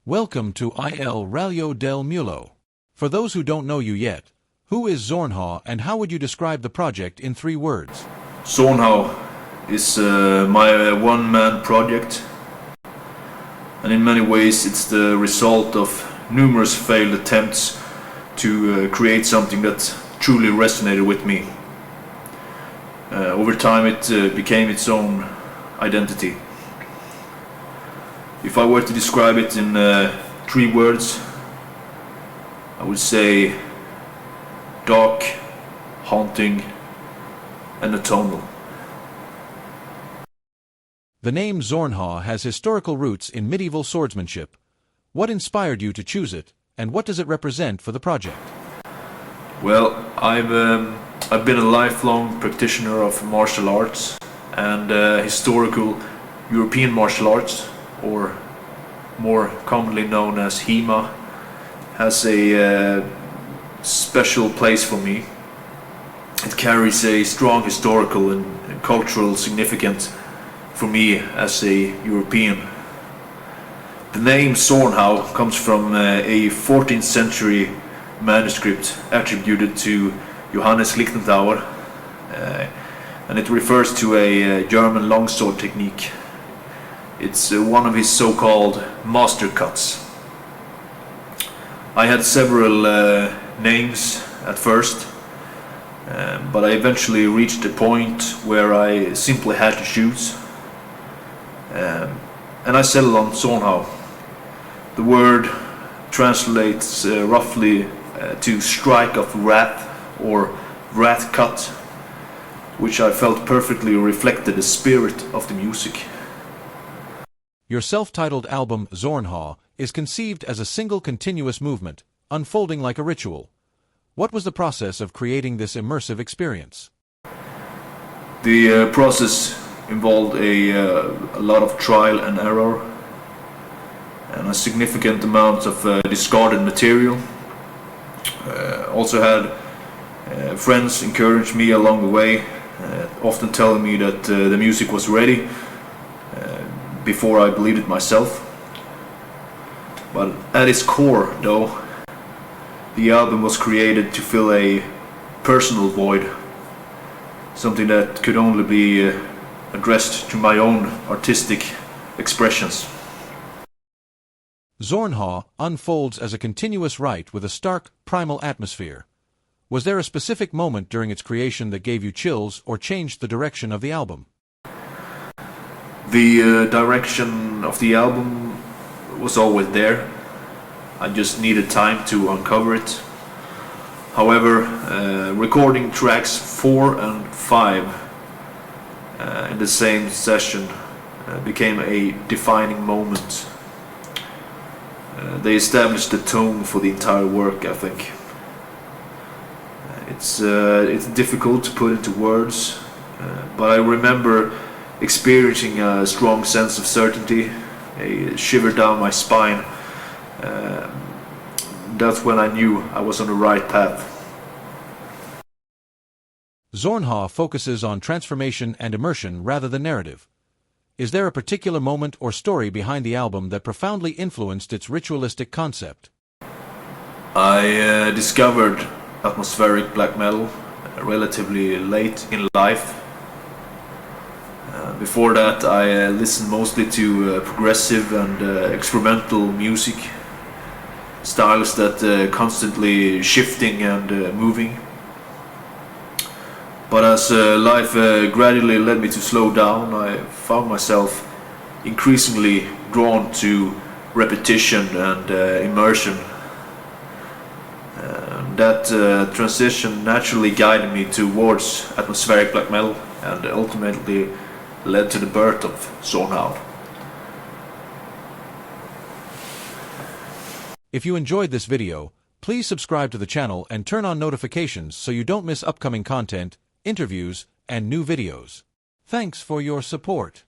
Welcome to Il Raglio Del Mulo. For those who don't know you yet, who is Zornhau and how would you describe the project in 3 words? Zornhau is my one-man project, and in many ways it's the result of numerous failed attempts to create something that truly resonated with me. Over time it became its own identity. If I were to describe it in 3 words, I would say dark, haunting, and atonal. The name Zornhau has historical roots in medieval swordsmanship. What inspired you to choose it, and what does it represent for the project? Well, I've been a lifelong practitioner of martial arts and historical European martial arts, or more commonly known as HEMA, has a special place for me. It carries a strong historical and cultural significance for me as a European. The name Zornhau comes from a 14th century manuscript attributed to Johannes Lichtenauer, and it refers to a German longsword technique. It's one of his so-called master cuts. I had several names at first, but I eventually reached a point where I simply had to choose, and I settled on Zornhau. The word translates roughly to strike of wrath or wrath cut, which I felt perfectly reflected the spirit of the music. Your self-titled album, Zornhau, is conceived as a single continuous movement, unfolding like a ritual. What was the process of creating this immersive experience? The process involved a lot of trial and error, and a significant amount of discarded material. Also had friends encourage me along the way, often telling me that the music was ready before I believed it myself. But at its core, though, the album was created to fill a personal void, something that could only be addressed to my own artistic expressions. Zornhau unfolds as a continuous rite with a stark, primal atmosphere. Was there a specific moment during its creation that gave you chills or changed the direction of the album? The direction of the album was always there. I just needed time to uncover it. However, recording tracks 4 and 5 in the same session became a defining moment. They established the tone for the entire work, I think. It's difficult to put into words, but I remember experiencing a strong sense of certainty, a shiver down my spine. That's when I knew I was on the right path. Zornhau focuses on transformation and immersion rather than narrative. Is there a particular moment or story behind the album that profoundly influenced its ritualistic concept? I discovered atmospheric black metal relatively late in life. Before that, I listened mostly to progressive and experimental music, styles that constantly shifting and moving. But as life gradually led me to slow down, I found myself increasingly drawn to repetition and immersion. That transition naturally guided me towards atmospheric black metal and ultimately led to the birth of Zornhau. If you enjoyed this video, please subscribe to the channel and turn on notifications so you don't miss upcoming content, interviews, and new videos. Thanks for your support.